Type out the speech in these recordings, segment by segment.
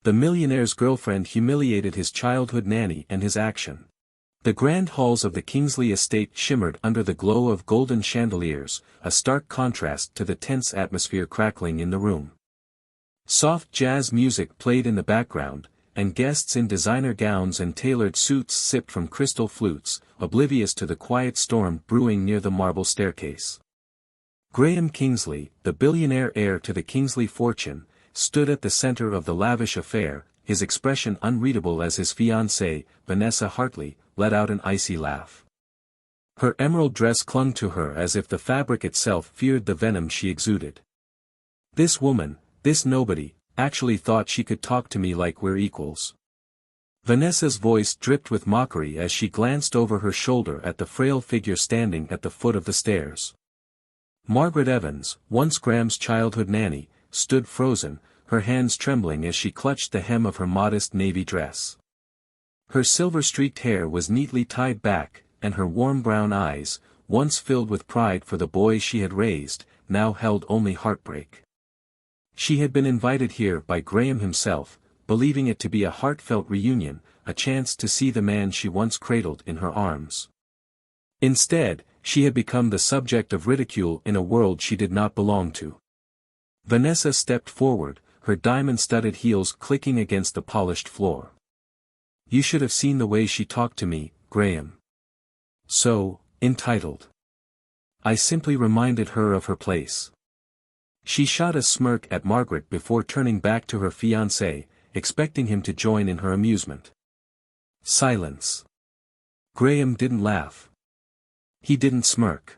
The millionaire's girlfriend humiliated his childhood nanny and his action. The grand halls of the Kingsley estate shimmered under the glow of golden chandeliers, a stark contrast to the tense atmosphere crackling in the room. Soft jazz music played in the background, and guests in designer gowns and tailored suits sipped from crystal flutes, oblivious to the quiet storm brewing near the marble staircase. Graham Kingsley, the billionaire heir to the Kingsley fortune, stood at the center of the lavish affair, his expression unreadable as his fiancée, Vanessa Hartley, let out an icy laugh. Her emerald dress clung to her as if the fabric itself feared the venom she exuded. This woman, this nobody, actually thought she could talk to me like we're equals. Vanessa's voice dripped with mockery as she glanced over her shoulder at the frail figure standing at the foot of the stairs. Margaret Evans, once Graham's childhood nanny, stood frozen, her hands trembling as she clutched the hem of her modest navy dress. Her silver-streaked hair was neatly tied back, and her warm brown eyes, once filled with pride for the boy she had raised, now held only heartbreak. She had been invited here by Graham himself, believing it to be a heartfelt reunion, a chance to see the man she once cradled in her arms. Instead, she had become the subject of ridicule in a world she did not belong to. Vanessa stepped forward, her diamond-studded heels clicking against the polished floor. "You should have seen the way she talked to me, Graham. So, entitled." I simply reminded her of her place. She shot a smirk at Margaret before turning back to her fiancé, expecting him to join in her amusement. Silence. Graham didn't laugh. He didn't smirk.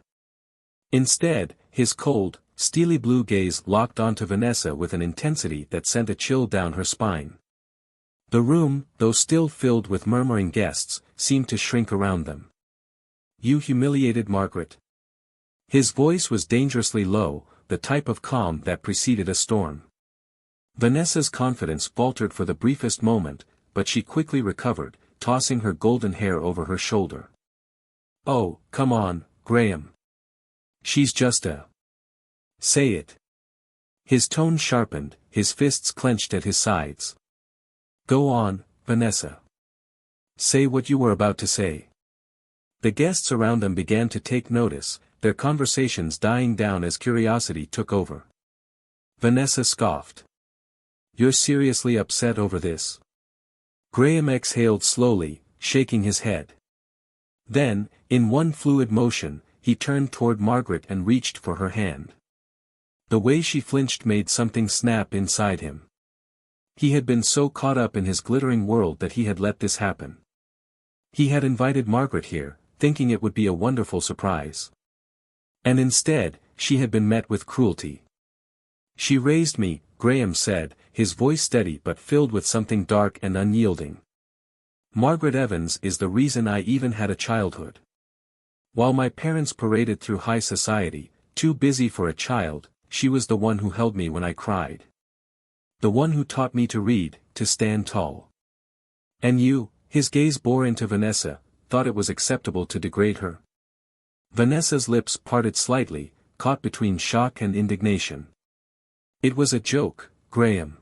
Instead, his cold, steely blue gaze locked onto Vanessa with an intensity that sent a chill down her spine. The room, though still filled with murmuring guests, seemed to shrink around them. "You humiliated Margaret." His voice was dangerously low, the type of calm that preceded a storm. Vanessa's confidence faltered for the briefest moment, but she quickly recovered, tossing her golden hair over her shoulder. "Oh, come on, Graham. She's just a... Say it." His tone sharpened, his fists clenched at his sides. "Go on, Vanessa. Say what you were about to say." The guests around them began to take notice, their conversations dying down as curiosity took over. Vanessa scoffed. "You're seriously upset over this?" Graham exhaled slowly, shaking his head. Then, in one fluid motion, he turned toward Margaret and reached for her hand. The way she flinched made something snap inside him. He had been so caught up in his glittering world that he had let this happen. He had invited Margaret here, thinking it would be a wonderful surprise. And instead, she had been met with cruelty. "She raised me," Graham said, his voice steady but filled with something dark and unyielding. "Margaret Evans is the reason I even had a childhood. While my parents paraded through high society, too busy for a child, she was the one who held me when I cried. The one who taught me to read, to stand tall. And you," his gaze bore into Vanessa, "thought it was acceptable to degrade her?" Vanessa's lips parted slightly, caught between shock and indignation. "It was a joke, Graham.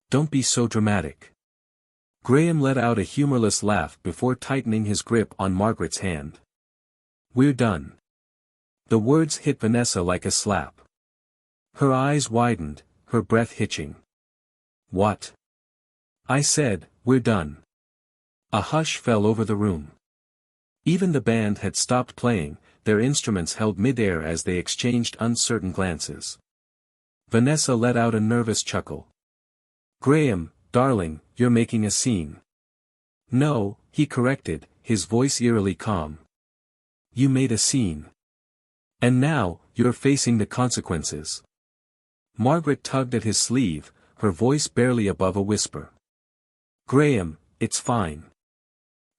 Don't be so dramatic." Graham let out a humorless laugh before tightening his grip on Margaret's hand. "We're done." The words hit Vanessa like a slap. Her eyes widened, her breath hitching. "What?" "I said, we're done." A hush fell over the room. Even the band had stopped playing, their instruments held mid-air as they exchanged uncertain glances. Vanessa let out a nervous chuckle. "Graham, darling, you're making a scene." "No," he corrected, his voice eerily calm. "You made a scene. And now, you're facing the consequences." Margaret tugged at his sleeve, her voice barely above a whisper. "Graham, it's fine.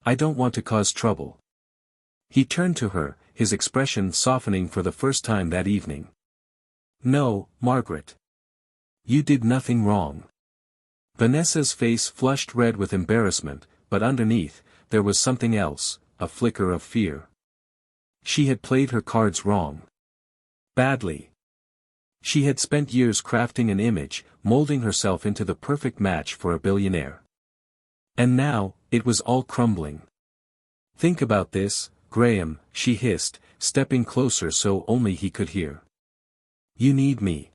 I don't want to cause trouble." He turned to her, his expression softening for the first time that evening. "No, Margaret. You did nothing wrong." Vanessa's face flushed red with embarrassment, but underneath, there was something else, a flicker of fear. She had played her cards wrong. Badly. She had spent years crafting an image, molding herself into the perfect match for a billionaire. And now, it was all crumbling. "Think about this, Graham," she hissed, stepping closer so only he could hear. "You need me."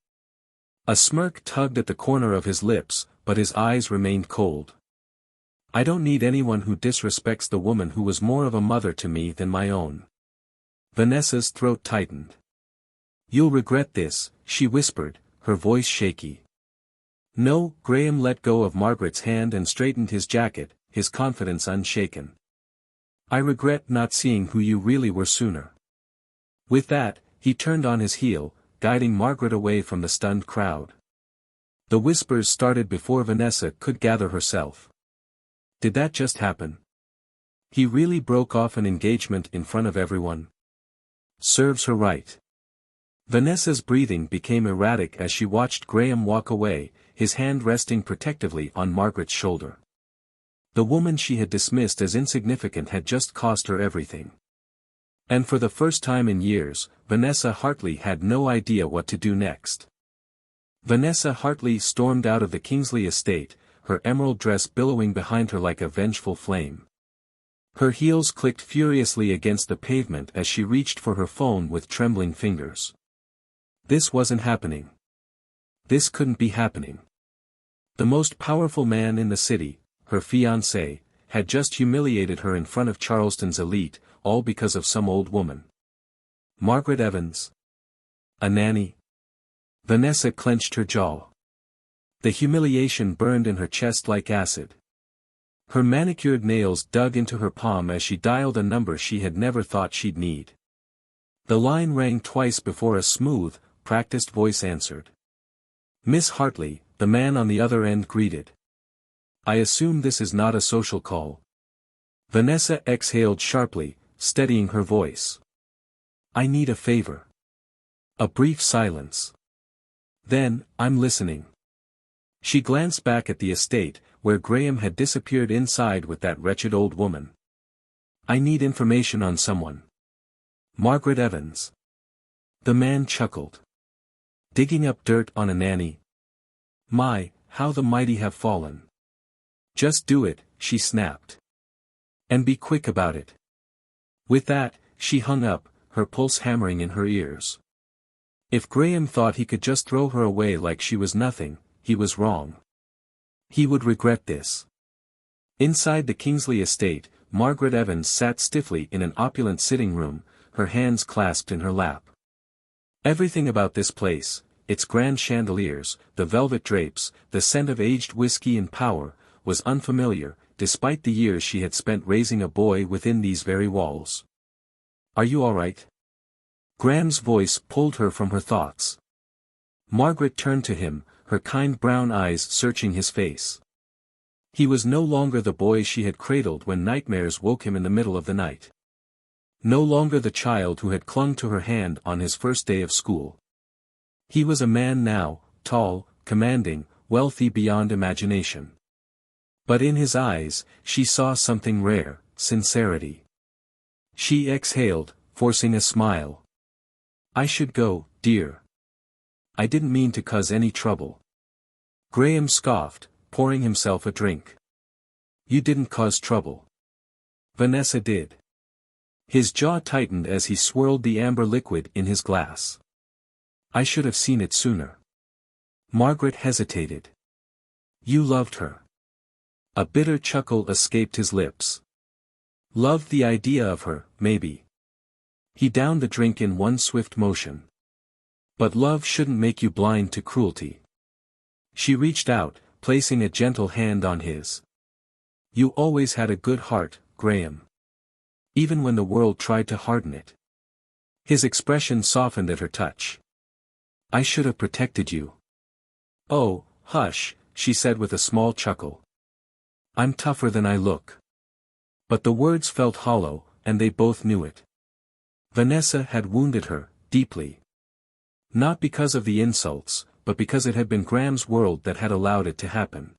A smirk tugged at the corner of his lips, but his eyes remained cold. "I don't need anyone who disrespects the woman who was more of a mother to me than my own." Vanessa's throat tightened. "You'll regret this," she whispered, her voice shaky. "No," Graham let go of Margaret's hand and straightened his jacket, his confidence unshaken. "I regret not seeing who you really were sooner." With that, he turned on his heel, guiding Margaret away from the stunned crowd. The whispers started before Vanessa could gather herself. Did that just happen? He really broke off an engagement in front of everyone? Serves her right. Vanessa's breathing became erratic as she watched Graham walk away, his hand resting protectively on Margaret's shoulder. The woman she had dismissed as insignificant had just cost her everything. And for the first time in years, Vanessa Hartley had no idea what to do next. Vanessa Hartley stormed out of the Kingsley estate, her emerald dress billowing behind her like a vengeful flame. Her heels clicked furiously against the pavement as she reached for her phone with trembling fingers. This wasn't happening. This couldn't be happening. The most powerful man in the city, her fiancé, had just humiliated her in front of Charleston's elite, all because of some old woman. Margaret Evans? A nanny? Vanessa clenched her jaw. The humiliation burned in her chest like acid. Her manicured nails dug into her palm as she dialed a number she had never thought she'd need. The line rang twice before a smooth, practiced voice answered. "Miss Hartley," the man on the other end greeted. "I assume this is not a social call." Vanessa exhaled sharply, steadying her voice. "I need a favor." A brief silence. Then, "I'm listening." She glanced back at the estate, where Graham had disappeared inside with that wretched old woman. "I need information on someone." "Margaret Evans." The man chuckled. "Digging up dirt on a nanny? My, how the mighty have fallen." "Just do it," she snapped. "And be quick about it." With that, she hung up, her pulse hammering in her ears. If Graham thought he could just throw her away like she was nothing, he was wrong. He would regret this. Inside the Kingsley estate, Margaret Evans sat stiffly in an opulent sitting room, her hands clasped in her lap. Everything about this place, its grand chandeliers, the velvet drapes, the scent of aged whiskey and power, was unfamiliar, despite the years she had spent raising a boy within these very walls. "Are you all right?" Graham's voice pulled her from her thoughts. Margaret turned to him, her kind brown eyes searching his face. He was no longer the boy she had cradled when nightmares woke him in the middle of the night. No longer the child who had clung to her hand on his first day of school. He was a man now, tall, commanding, wealthy beyond imagination. But in his eyes, she saw something rare, sincerity. She exhaled, forcing a smile. "I should go, dear. I didn't mean to cause any trouble." Graham scoffed, pouring himself a drink. "You didn't cause trouble. Vanessa did." His jaw tightened as he swirled the amber liquid in his glass. "I should have seen it sooner." Margaret hesitated. "You loved her." A bitter chuckle escaped his lips. "Loved the idea of her, maybe." He downed the drink in one swift motion. "But love shouldn't make you blind to cruelty." She reached out, placing a gentle hand on his. "You always had a good heart, Graham. Even when the world tried to harden it." His expression softened at her touch. "I should have protected you." "Oh, hush," she said with a small chuckle. "I'm tougher than I look." But the words felt hollow, and they both knew it. Vanessa had wounded her, deeply. Not because of the insults, but because it had been Graham's world that had allowed it to happen.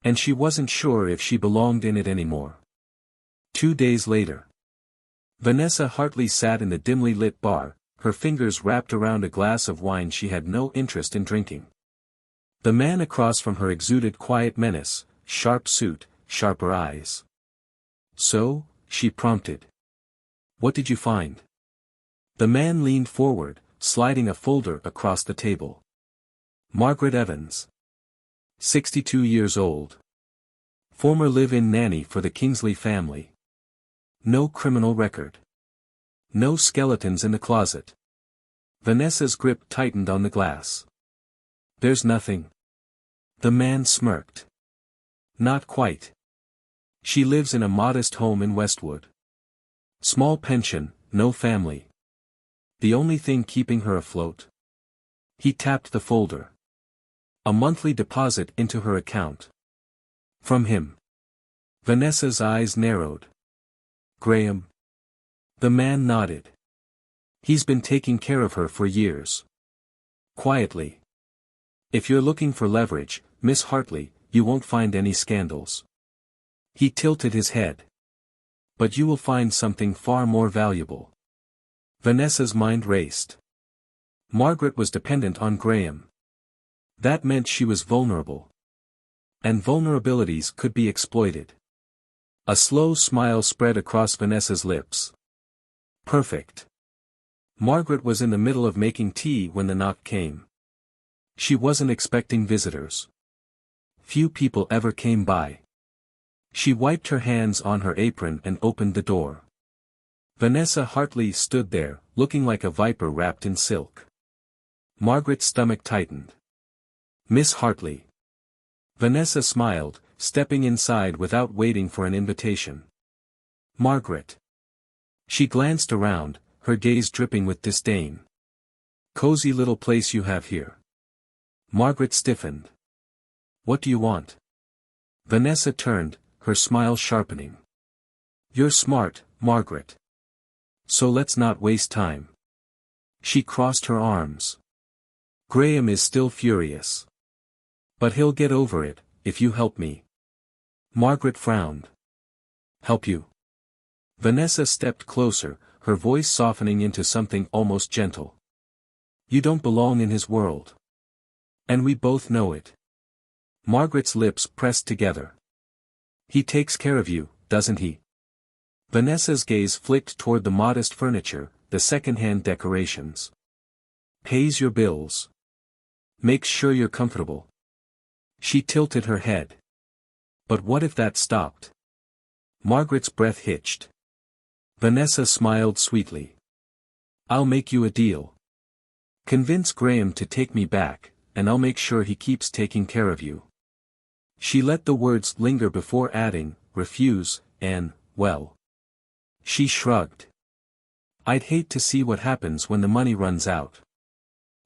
And she wasn't sure if she belonged in it anymore. 2 days later. Vanessa Hartley sat in the dimly lit bar, her fingers wrapped around a glass of wine she had no interest in drinking. The man across from her exuded quiet menace, sharp suit, sharper eyes. "So?" she prompted. "What did you find?" The man leaned forward, sliding a folder across the table. Margaret Evans. 62 years old. Former live-in nanny for the Kingsley family. No criminal record. No skeletons in the closet. Vanessa's grip tightened on the glass. "There's nothing." The man smirked. "Not quite. She lives in a modest home in Westwood. Small pension, no family. The only thing keeping her afloat." He tapped the folder. "A monthly deposit into her account. From him." Vanessa's eyes narrowed. "Graham?" The man nodded. "He's been taking care of her for years. Quietly. If you're looking for leverage, Miss Hartley, you won't find any scandals." He tilted his head. "But you will find something far more valuable." Vanessa's mind raced. Margaret was dependent on Graham. That meant she was vulnerable. And vulnerabilities could be exploited. A slow smile spread across Vanessa's lips. Perfect. Margaret was in the middle of making tea when the knock came. She wasn't expecting visitors. Few people ever came by. She wiped her hands on her apron and opened the door. Vanessa Hartley stood there, looking like a viper wrapped in silk. Margaret's stomach tightened. "Miss Hartley." Vanessa smiled, stepping inside without waiting for an invitation. "Margaret." She glanced around, her gaze dripping with disdain. "Cozy little place you have here." Margaret stiffened. "What do you want?" Vanessa turned, her smile sharpening. "You're smart, Margaret. So let's not waste time." She crossed her arms. "Graham is still furious. But he'll get over it, if you help me." Margaret frowned. "Help you?" Vanessa stepped closer, her voice softening into something almost gentle. "You don't belong in his world. And we both know it." Margaret's lips pressed together. "He takes care of you, doesn't he?" Vanessa's gaze flicked toward the modest furniture, the second-hand decorations. "Pays your bills. Makes sure you're comfortable." She tilted her head. "But what if that stopped?" Margaret's breath hitched. Vanessa smiled sweetly. "I'll make you a deal. Convince Graham to take me back, and I'll make sure he keeps taking care of you." She let the words linger before adding, "refuse, and, well." She shrugged. "I'd hate to see what happens when the money runs out."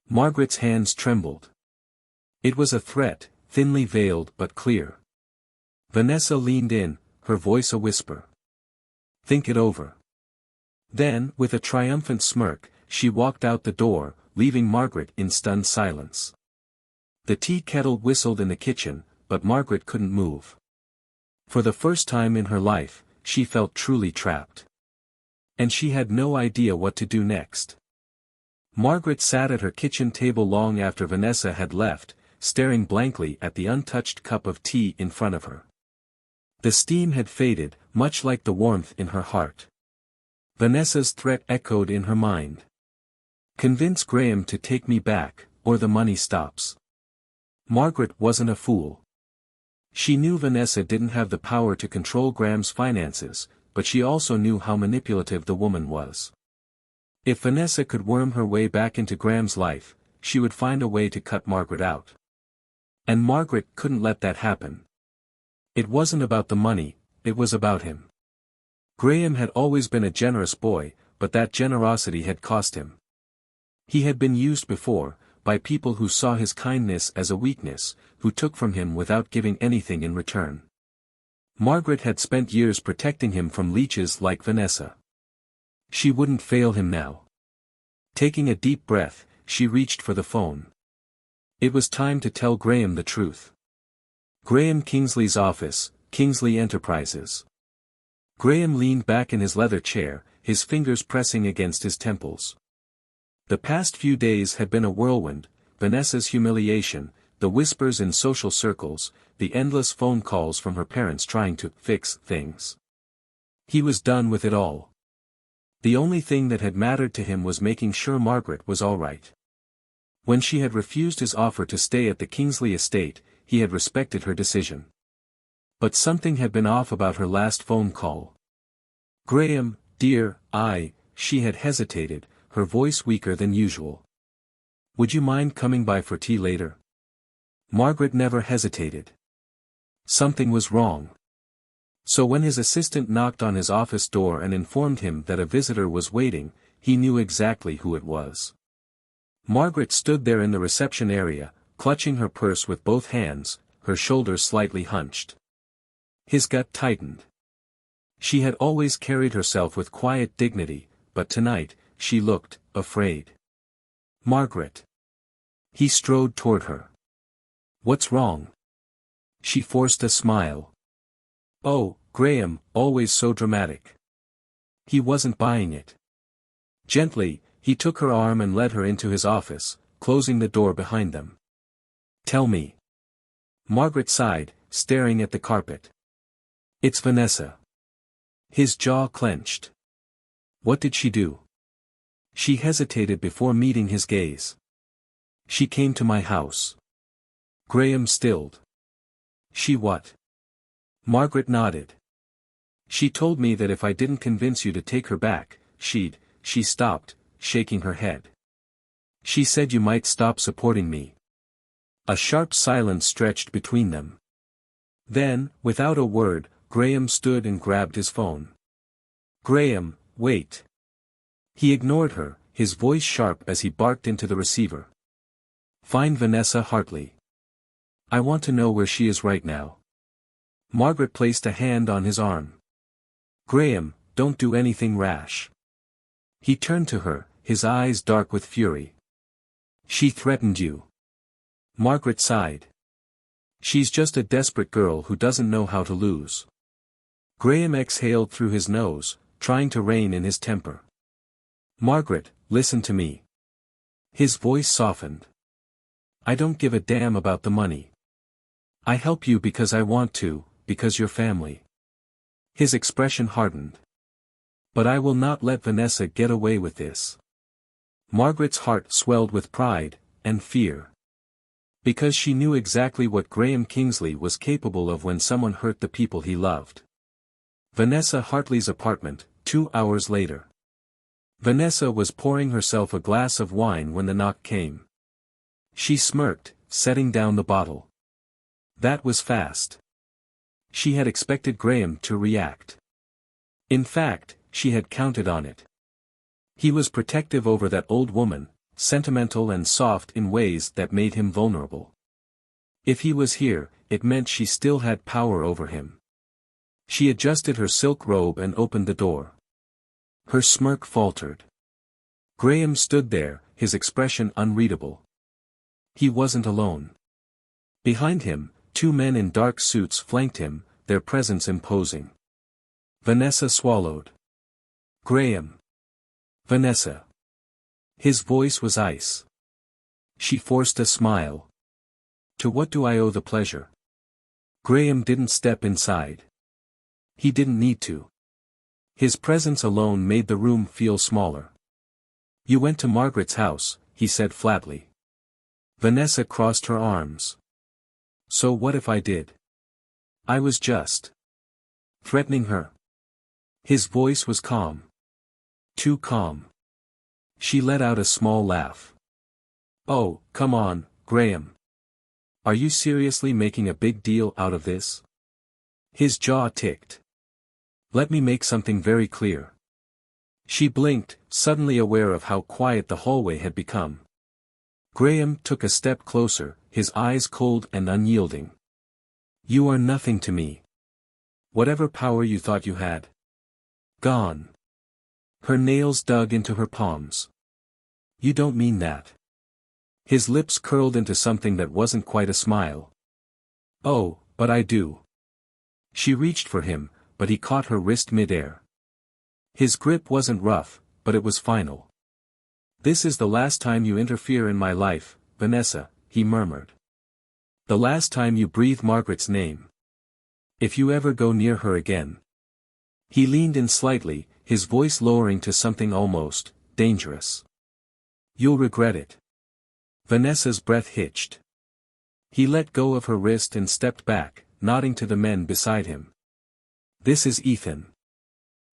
Margaret's hands trembled. It was a threat, thinly veiled but clear. Vanessa leaned in, her voice a whisper. "Think it over." Then, with a triumphant smirk, she walked out the door, leaving Margaret in stunned silence. The tea kettle whistled in the kitchen, but Margaret couldn't move. For the first time in her life, she felt truly trapped. And she had no idea what to do next. Margaret sat at her kitchen table long after Vanessa had left, staring blankly at the untouched cup of tea in front of her. The steam had faded, much like the warmth in her heart. Vanessa's threat echoed in her mind. "Convince Graham to take me back, or the money stops." Margaret wasn't a fool. She knew Vanessa didn't have the power to control Graham's finances, but she also knew how manipulative the woman was. If Vanessa could worm her way back into Graham's life, she would find a way to cut Margaret out. And Margaret couldn't let that happen. It wasn't about the money, it was about him. Graham had always been a generous boy, but that generosity had cost him. He had been used before, by people who saw his kindness as a weakness, who took from him without giving anything in return. Margaret had spent years protecting him from leeches like Vanessa. She wouldn't fail him now. Taking a deep breath, she reached for the phone. It was time to tell Graham the truth. Graham Kingsley's office, Kingsley Enterprises. Graham leaned back in his leather chair, his fingers pressing against his temples. The past few days had been a whirlwind: Vanessa's humiliation, the whispers in social circles, the endless phone calls from her parents trying to fix things. He was done with it all. The only thing that had mattered to him was making sure Margaret was all right. When she had refused his offer to stay at the Kingsley estate, he had respected her decision. But something had been off about her last phone call. "Graham, dear, she had hesitated, her voice weaker than usual. "Would you mind coming by for tea later?" Margaret never hesitated. Something was wrong. So when his assistant knocked on his office door and informed him that a visitor was waiting, he knew exactly who it was. Margaret stood there in the reception area, clutching her purse with both hands, her shoulders slightly hunched. His gut tightened. She had always carried herself with quiet dignity, but tonight, she looked afraid. "Margaret." He strode toward her. "What's wrong?" She forced a smile. "Oh, Graham, always so dramatic." He wasn't buying it. Gently, he took her arm and led her into his office, closing the door behind them. "Tell me." Margaret sighed, staring at the carpet. "It's Vanessa." His jaw clenched. "What did she do?" She hesitated before meeting his gaze. "She came to my house." Graham stilled. "She what?" Margaret nodded. "She told me that if I didn't convince you to take her back, she stopped, shaking her head. "She said you might stop supporting me." A sharp silence stretched between them. Then, without a word, Graham stood and grabbed his phone. "Graham, wait." He ignored her, his voice sharp as he barked into the receiver. "Find Vanessa Hartley. I want to know where she is right now." Margaret placed a hand on his arm. "Graham, don't do anything rash." He turned to her, his eyes dark with fury. "She threatened you." Margaret sighed. "She's just a desperate girl who doesn't know how to lose." Graham exhaled through his nose, trying to rein in his temper. "Margaret, listen to me." His voice softened. "I don't give a damn about the money. I help you because I want to, because you're family." His expression hardened. "But I will not let Vanessa get away with this." Margaret's heart swelled with pride and fear. Because she knew exactly what Graham Kingsley was capable of when someone hurt the people he loved. Vanessa Hartley's apartment, 2 hours later. Vanessa was pouring herself a glass of wine when the knock came. She smirked, setting down the bottle. That was fast. She had expected Graham to react. In fact, she had counted on it. He was protective over that old woman, sentimental and soft in ways that made him vulnerable. If he was here, it meant she still had power over him. She adjusted her silk robe and opened the door. Her smirk faltered. Graham stood there, his expression unreadable. He wasn't alone. Behind him, 2 men in dark suits flanked him, their presence imposing. Vanessa swallowed. "Graham." "Vanessa." His voice was ice. She forced a smile. "To what do I owe the pleasure?" Graham didn't step inside. He didn't need to. His presence alone made the room feel smaller. "You went to Margaret's house," he said flatly. Vanessa crossed her arms. "So what if I did? I was just threatening her." His voice was calm. Too calm. She let out a small laugh. "Oh, come on, Graham. Are you seriously making a big deal out of this?" His jaw ticked. "Let me make something very clear." She blinked, suddenly aware of how quiet the hallway had become. Graham took a step closer, his eyes cold and unyielding. "You are nothing to me. Whatever power you thought you had. Gone." Her nails dug into her palms. "You don't mean that." His lips curled into something that wasn't quite a smile. "Oh, but I do." She reached for him, but he caught her wrist mid-air. His grip wasn't rough, but it was final. "This is the last time you interfere in my life, Vanessa," he murmured. "The last time you breathe Margaret's name. If you ever go near her again." He leaned in slightly, his voice lowering to something almost dangerous. "You'll regret it." Vanessa's breath hitched. He let go of her wrist and stepped back, nodding to the men beside him. "This is Ethan.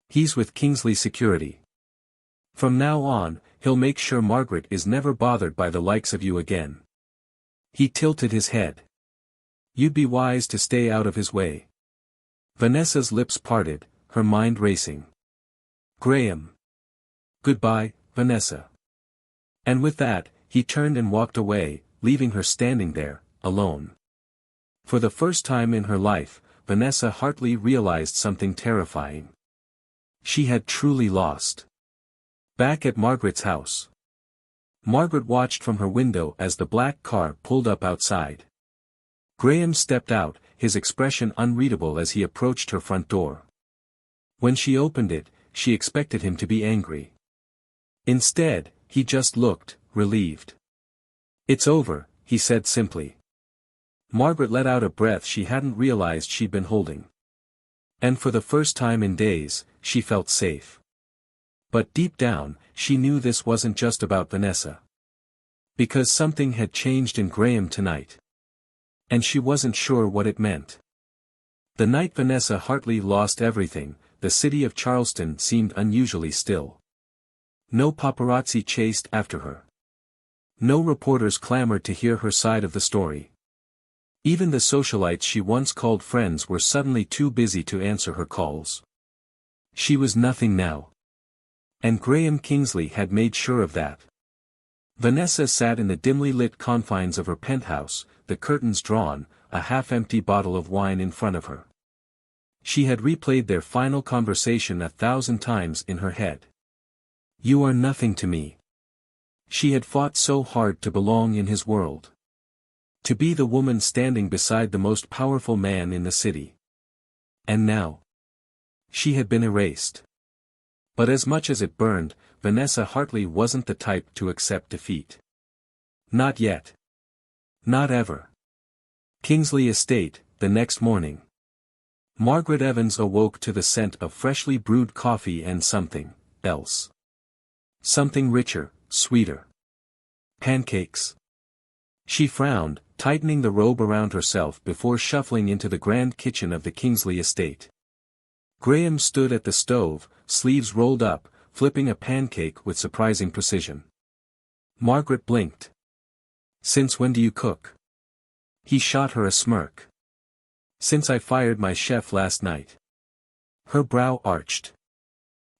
He's with Kingsley Security. From now on, he'll make sure Margaret is never bothered by the likes of you again." He tilted his head. "You'd be wise to stay out of his way." Vanessa's lips parted, her mind racing. "Graham. Goodbye, Vanessa." And with that, he turned and walked away, leaving her standing there, alone. For the first time in her life, Vanessa Hartley realized something terrifying. She had truly lost. Back at Margaret's house, Margaret watched from her window as the black car pulled up outside. Graham stepped out, his expression unreadable as he approached her front door. When she opened it, she expected him to be angry. Instead, he just looked relieved. "It's over," he said simply. Margaret let out a breath she hadn't realized she'd been holding. And for the first time in days, she felt safe. But deep down, she knew this wasn't just about Vanessa. Because something had changed in Graham tonight. And she wasn't sure what it meant. The night Vanessa Hartley lost everything, the city of Charleston seemed unusually still. No paparazzi chased after her. No reporters clamored to hear her side of the story. Even the socialites she once called friends were suddenly too busy to answer her calls. She was nothing now. And Graham Kingsley had made sure of that. Vanessa sat in the dimly lit confines of her penthouse, the curtains drawn, a half-empty bottle of wine in front of her. She had replayed their final conversation 1,000 times in her head. "You are nothing to me." She had fought so hard to belong in his world. To be the woman standing beside the most powerful man in the city. And now, she had been erased. But as much as it burned, Vanessa Hartley wasn't the type to accept defeat. Not yet. Not ever. Kingsley Estate, the next morning. Margaret Evans awoke to the scent of freshly brewed coffee and something else. Something richer, sweeter. Pancakes. She frowned, tightening the robe around herself before shuffling into the grand kitchen of the Kingsley Estate. Graham stood at the stove, sleeves rolled up, flipping a pancake with surprising precision. Margaret blinked. "Since when do you cook?" He shot her a smirk. "Since I fired my chef last night." Her brow arched.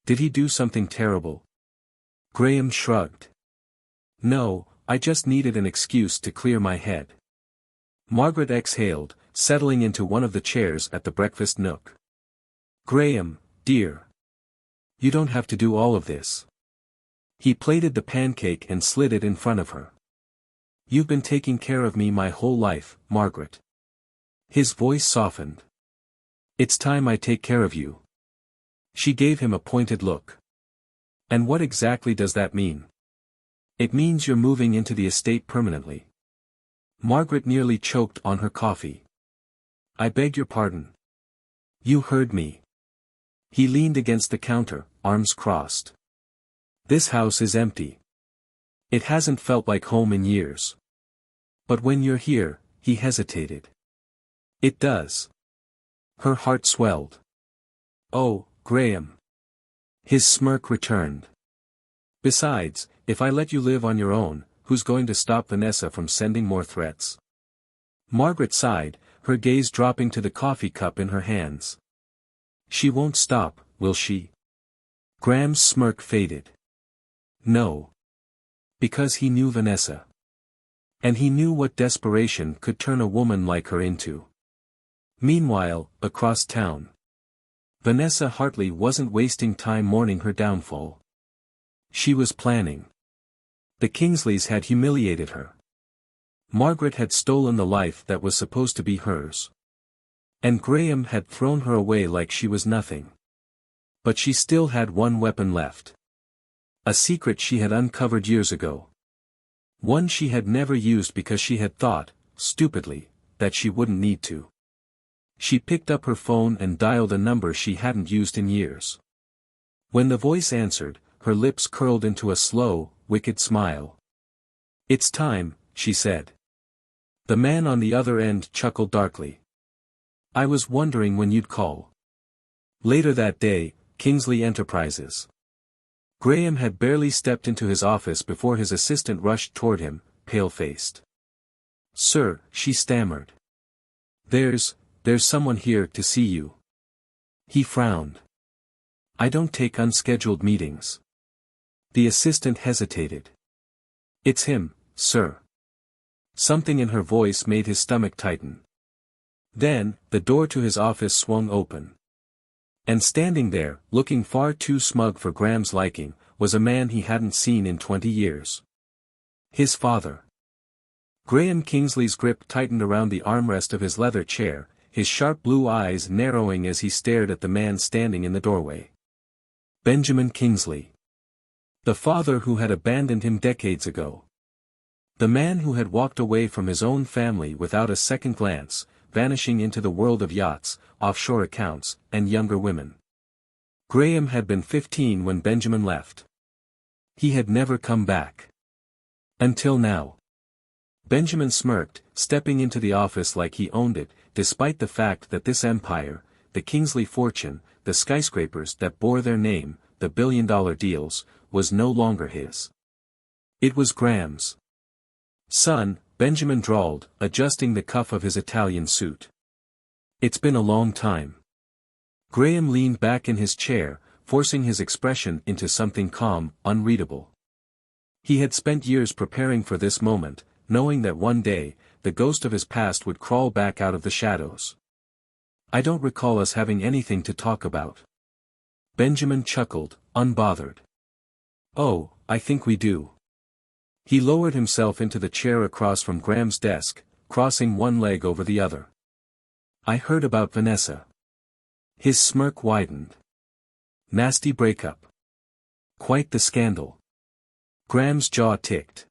"Did he do something terrible?" Graham shrugged. "No, I just needed an excuse to clear my head." Margaret exhaled, settling into one of the chairs at the breakfast nook. "Graham, dear. You don't have to do all of this." He plated the pancake and slid it in front of her. "You've been taking care of me my whole life, Margaret." His voice softened. "It's time I take care of you." She gave him a pointed look. "And what exactly does that mean?" "It means you're moving into the estate permanently." Margaret nearly choked on her coffee. "I beg your pardon." "You heard me." He leaned against the counter, arms crossed. "This house is empty. It hasn't felt like home in years. But when you're here," he hesitated. "It does." Her heart swelled. "Oh, Graham." His smirk returned. "Besides, if I let you live on your own, who's going to stop Vanessa from sending more threats?" Margaret sighed, her gaze dropping to the coffee cup in her hands. "She won't stop, will she?" Graham's smirk faded. "No. Because he knew Vanessa. And he knew what desperation could turn a woman like her into." Meanwhile, across town, Vanessa Hartley wasn't wasting time mourning her downfall. She was planning. The Kingsleys had humiliated her. Margaret had stolen the life that was supposed to be hers. And Graham had thrown her away like she was nothing. But she still had one weapon left. A secret she had uncovered years ago. One she had never used because she had thought, stupidly, that she wouldn't need to. She picked up her phone and dialed a number she hadn't used in years. When the voice answered, her lips curled into a slow, wicked smile. "It's time," she said. The man on the other end chuckled darkly. "I was wondering when you'd call." Later that day, Kingsley Enterprises. Graham had barely stepped into his office before his assistant rushed toward him, pale-faced. "Sir," she stammered. There's someone here to see you." He frowned. "I don't take unscheduled meetings." The assistant hesitated. "It's him, sir." Something in her voice made his stomach tighten. Then, the door to his office swung open. And standing there, looking far too smug for Graham's liking, was a man he hadn't seen in 20 years. His father. Graham Kingsley's grip tightened around the armrest of his leather chair, his sharp blue eyes narrowing as he stared at the man standing in the doorway. Benjamin Kingsley. The father who had abandoned him decades ago. The man who had walked away from his own family without a second glance, vanishing into the world of yachts, offshore accounts, and younger women. Graham had been 15 when Benjamin left. He had never come back. Until now. Benjamin smirked, stepping into the office like he owned it, despite the fact that this empire, the Kingsley fortune, the skyscrapers that bore their name, the billion-dollar deals, was no longer his. It was Graham's. "Son," Benjamin drawled, adjusting the cuff of his Italian suit. "It's been a long time." Graham leaned back in his chair, forcing his expression into something calm, unreadable. He had spent years preparing for this moment, knowing that one day, the ghost of his past would crawl back out of the shadows. "I don't recall us having anything to talk about." Benjamin chuckled, unbothered. "Oh, I think we do." He lowered himself into the chair across from Graham's desk, crossing one leg over the other. "I heard about Vanessa." His smirk widened. "Nasty breakup. Quite the scandal." Graham's jaw ticked.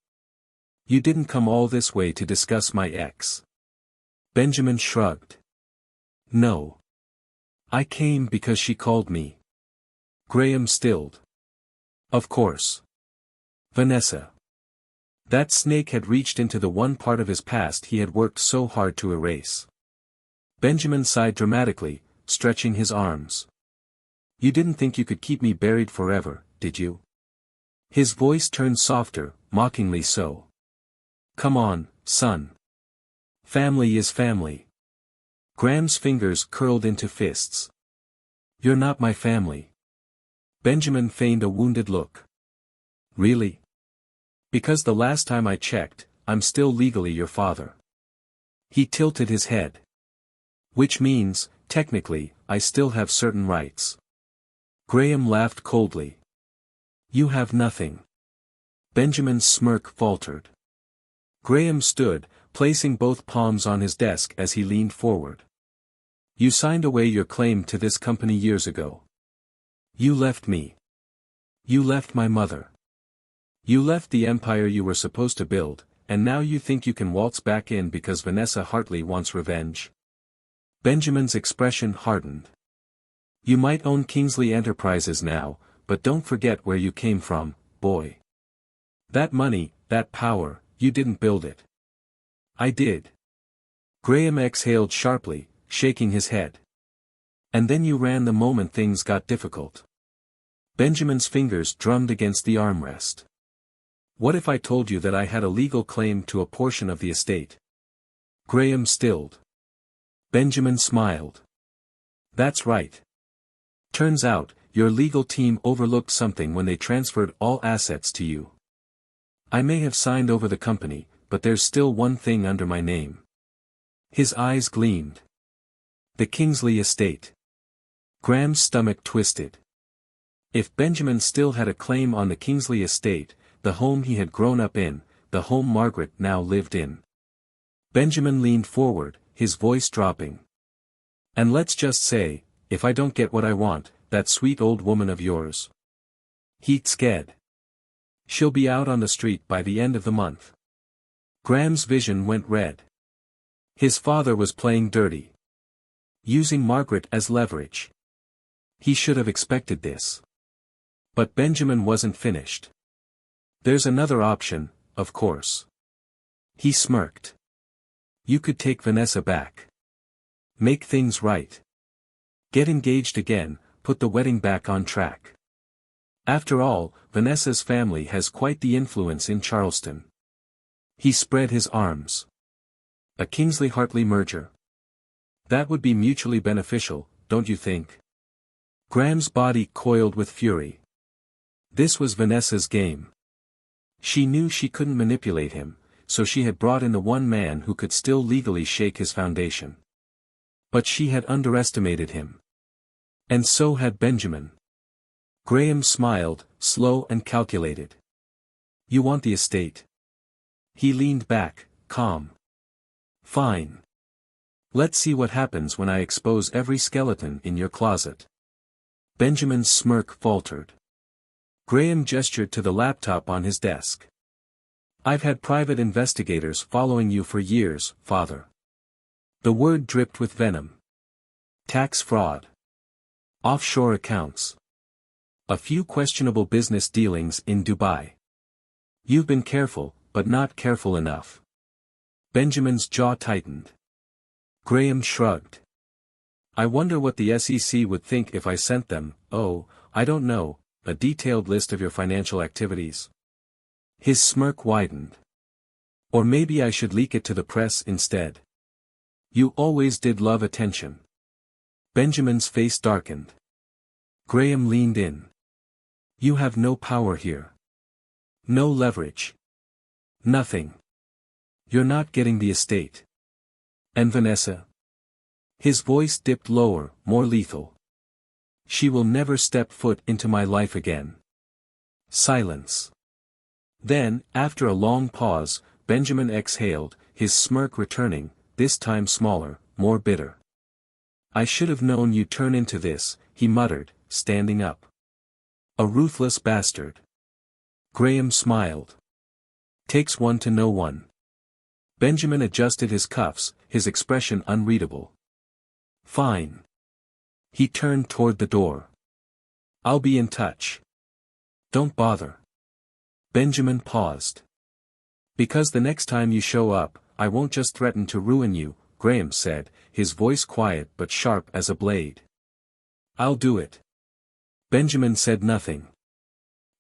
"You didn't come all this way to discuss my ex." Benjamin shrugged. "No. I came because she called me." Graham stilled. "Of course. Vanessa." That snake had reached into the one part of his past he had worked so hard to erase. Benjamin sighed dramatically, stretching his arms. "You didn't think you could keep me buried forever, did you?" His voice turned softer, mockingly so. "Come on, son. Family is family." Graham's fingers curled into fists. "You're not my family." Benjamin feigned a wounded look. "Really? Because the last time I checked, I'm still legally your father." He tilted his head. "Which means, technically, I still have certain rights." Graham laughed coldly. "You have nothing." Benjamin's smirk faltered. Graham stood, placing both palms on his desk as he leaned forward. "You signed away your claim to this company years ago. You left me. You left my mother. You left the empire you were supposed to build, and now you think you can waltz back in because Vanessa Hartley wants revenge?" Benjamin's expression hardened. "You might own Kingsley Enterprises now, but don't forget where you came from, boy. That money, that power, you didn't build it. I did." Graham exhaled sharply, shaking his head. "And then you ran the moment things got difficult." Benjamin's fingers drummed against the armrest. "What if I told you that I had a legal claim to a portion of the estate?" Graham stilled. Benjamin smiled. "That's right. Turns out, your legal team overlooked something when they transferred all assets to you. I may have signed over the company, but there's still one thing under my name." His eyes gleamed. "The Kingsley estate." Graham's stomach twisted. If Benjamin still had a claim on the Kingsley estate, the home he had grown up in, the home Margaret now lived in. Benjamin leaned forward, his voice dropping. "And let's just say, if I don't get what I want, that sweet old woman of yours." Heat sked. She'll be out on the street by the end of the month. Graham's vision went red. His father was playing dirty. Using Margaret as leverage. He should have expected this. But Benjamin wasn't finished. There's another option, of course. He smirked. You could take Vanessa back. Make things right. Get engaged again, put the wedding back on track. After all, Vanessa's family has quite the influence in Charleston. He spread his arms. A Kingsley-Hartley merger. That would be mutually beneficial, don't you think? Graham's body coiled with fury. This was Vanessa's game. She knew she couldn't manipulate him, so she had brought in the one man who could still legally shake his foundation. But she had underestimated him. And so had Benjamin. Graham smiled, slow and calculated. You want the estate? He leaned back, calm. Fine. Let's see what happens when I expose every skeleton in your closet. Benjamin's smirk faltered. Graham gestured to the laptop on his desk. I've had private investigators following you for years, father. The word dripped with venom. Tax fraud. Offshore accounts. A few questionable business dealings in Dubai. You've been careful, but not careful enough. Benjamin's jaw tightened. Graham shrugged. I wonder what the SEC would think if I sent them, oh, I don't know, a detailed list of your financial activities. His smirk widened. Or maybe I should leak it to the press instead. You always did love attention. Benjamin's face darkened. Graham leaned in. You have no power here. No leverage. Nothing. You're not getting the estate. And Vanessa? His voice dipped lower, more lethal. She will never step foot into my life again. Silence. Then, after a long pause, Benjamin exhaled, his smirk returning, this time smaller, more bitter. I should have known you'd turn into this, he muttered, standing up. A ruthless bastard. Graham smiled. Takes one to know one. Benjamin adjusted his cuffs, his expression unreadable. Fine. He turned toward the door. I'll be in touch. Don't bother. Benjamin paused. Because the next time you show up, I won't just threaten to ruin you, Graham said, his voice quiet but sharp as a blade. I'll do it. Benjamin said nothing.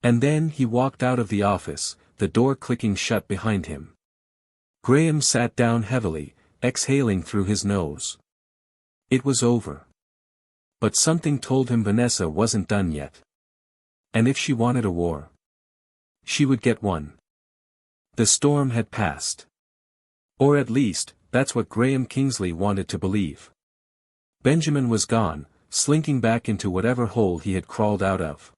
And then he walked out of the office, the door clicking shut behind him. Graham sat down heavily, exhaling through his nose. It was over. But something told him Vanessa wasn't done yet. And if she wanted a war, she would get one. The storm had passed. Or at least, that's what Graham Kingsley wanted to believe. Benjamin was gone, slinking back into whatever hole he had crawled out of.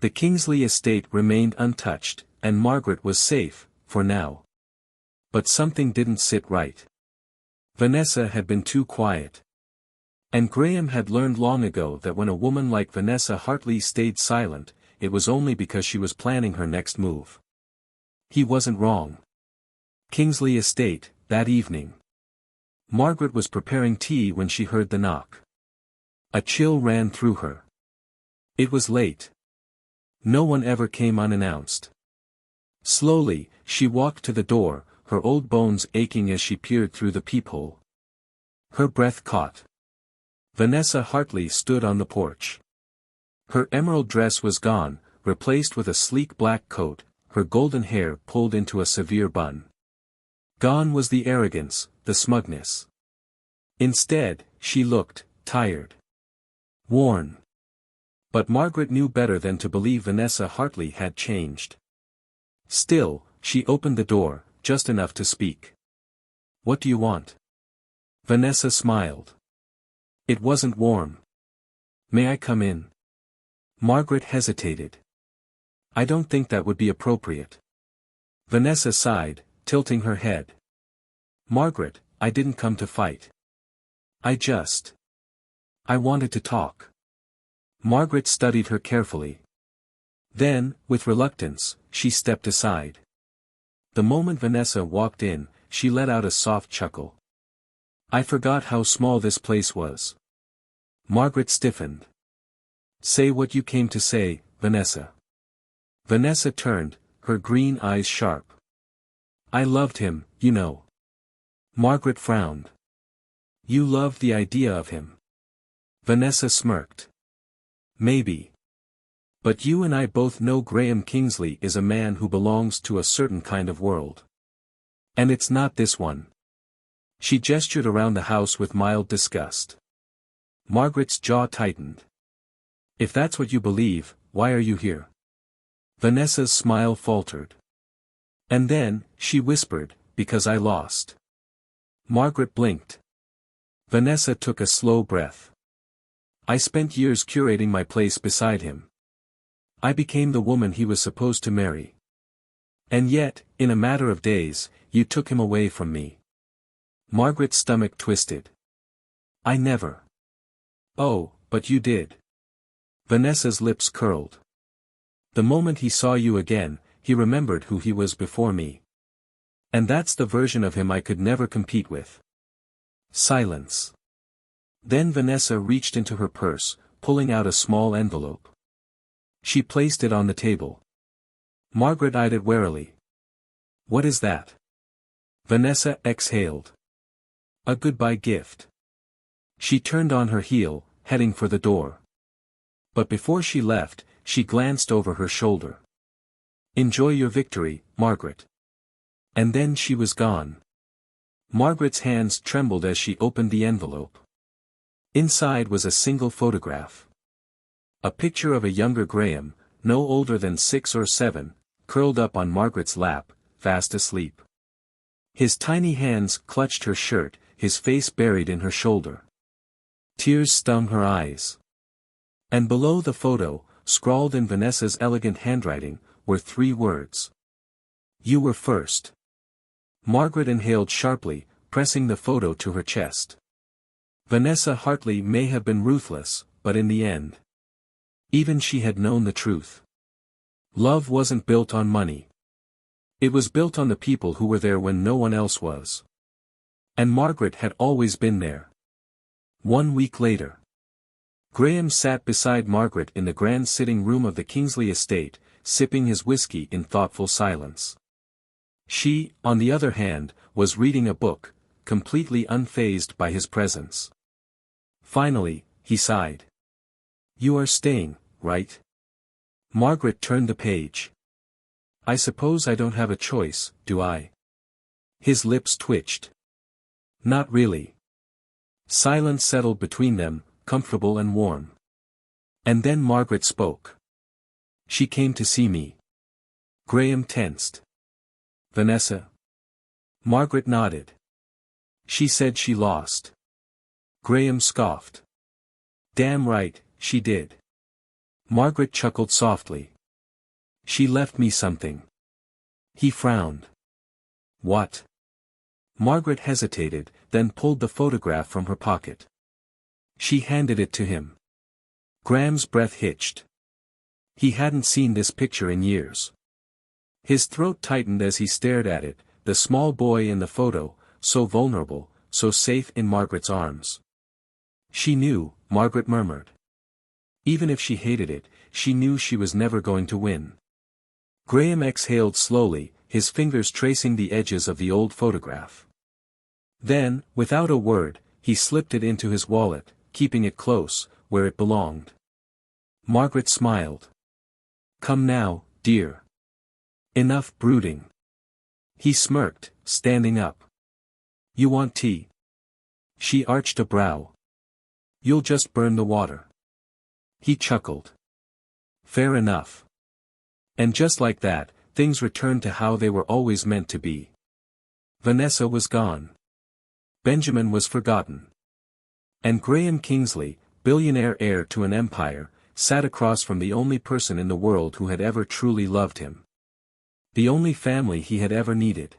The Kingsley estate remained untouched, and Margaret was safe, for now. But something didn't sit right. Vanessa had been too quiet. And Graham had learned long ago that when a woman like Vanessa Hartley stayed silent, it was only because she was planning her next move. He wasn't wrong. Kingsley estate, that evening. Margaret was preparing tea when she heard the knock. A chill ran through her. It was late. No one ever came unannounced. Slowly, she walked to the door, her old bones aching as she peered through the peephole. Her breath caught. Vanessa Hartley stood on the porch. Her emerald dress was gone, replaced with a sleek black coat, her golden hair pulled into a severe bun. Gone was the arrogance, the smugness. Instead, she looked tired. Worn. But Margaret knew better than to believe Vanessa Hartley had changed. Still, she opened the door, just enough to speak. What do you want? Vanessa smiled. It wasn't warm. May I come in? Margaret hesitated. I don't think that would be appropriate. Vanessa sighed, tilting her head. Margaret, I didn't come to fight. I wanted to talk. Margaret studied her carefully. Then, with reluctance, she stepped aside. The moment Vanessa walked in, she let out a soft chuckle. I forgot how small this place was. Margaret stiffened. Say what you came to say, Vanessa. Vanessa turned, her green eyes sharp. I loved him, you know. Margaret frowned. You loved the idea of him. Vanessa smirked. Maybe. But you and I both know Graham Kingsley is a man who belongs to a certain kind of world. And it's not this one. She gestured around the house with mild disgust. Margaret's jaw tightened. If that's what you believe, why are you here? Vanessa's smile faltered. And then, she whispered, because I lost. Margaret blinked. Vanessa took a slow breath. I spent years curating my place beside him. I became the woman he was supposed to marry. And yet, in a matter of days, you took him away from me. Margaret's stomach twisted. I never. Oh, but you did. Vanessa's lips curled. The moment he saw you again, he remembered who he was before me. And that's the version of him I could never compete with. Silence. Then Vanessa reached into her purse, pulling out a small envelope. She placed it on the table. Margaret eyed it warily. What is that? Vanessa exhaled. A goodbye gift. She turned on her heel, heading for the door. But before she left, she glanced over her shoulder. Enjoy your victory, Margaret. And then she was gone. Margaret's hands trembled as she opened the envelope. Inside was a single photograph. A picture of a younger Graham, no older than 6 or 7, curled up on Margaret's lap, fast asleep. His tiny hands clutched her shirt, his face buried in her shoulder. Tears stung her eyes. And below the photo, scrawled in Vanessa's elegant handwriting, were 3 words. You were first. Margaret inhaled sharply, pressing the photo to her chest. Vanessa Hartley may have been ruthless, but in the end, even she had known the truth. Love wasn't built on money. It was built on the people who were there when no one else was. And Margaret had always been there. 1 week later. Graham sat beside Margaret in the grand sitting room of the Kingsley estate, sipping his whiskey in thoughtful silence. She, on the other hand, was reading a book, completely unfazed by his presence. Finally, he sighed. You are staying, right? Margaret turned the page. I suppose I don't have a choice, do I? His lips twitched. Not really. Silence settled between them, comfortable and warm. And then Margaret spoke. She came to see me. Graham tensed. Vanessa? Margaret nodded. She said she lost. Graham scoffed. Damn right, she did. Margaret chuckled softly. She left me something. He frowned. What? Margaret hesitated, then pulled the photograph from her pocket. She handed it to him. Graham's breath hitched. He hadn't seen this picture in years. His throat tightened as he stared at it, the small boy in the photo, so vulnerable, so safe in Margaret's arms. She knew, Margaret murmured. Even if she hated it, she knew she was never going to win. Graham exhaled slowly, his fingers tracing the edges of the old photograph. Then, without a word, he slipped it into his wallet, keeping it close, where it belonged. Margaret smiled. Come now, dear. Enough brooding. He smirked, standing up. You want tea? She arched a brow. You'll just burn the water. He chuckled. Fair enough. And just like that, things returned to how they were always meant to be. Vanessa was gone. Benjamin was forgotten. And Graham Kingsley, billionaire heir to an empire, sat across from the only person in the world who had ever truly loved him. The only family he had ever needed.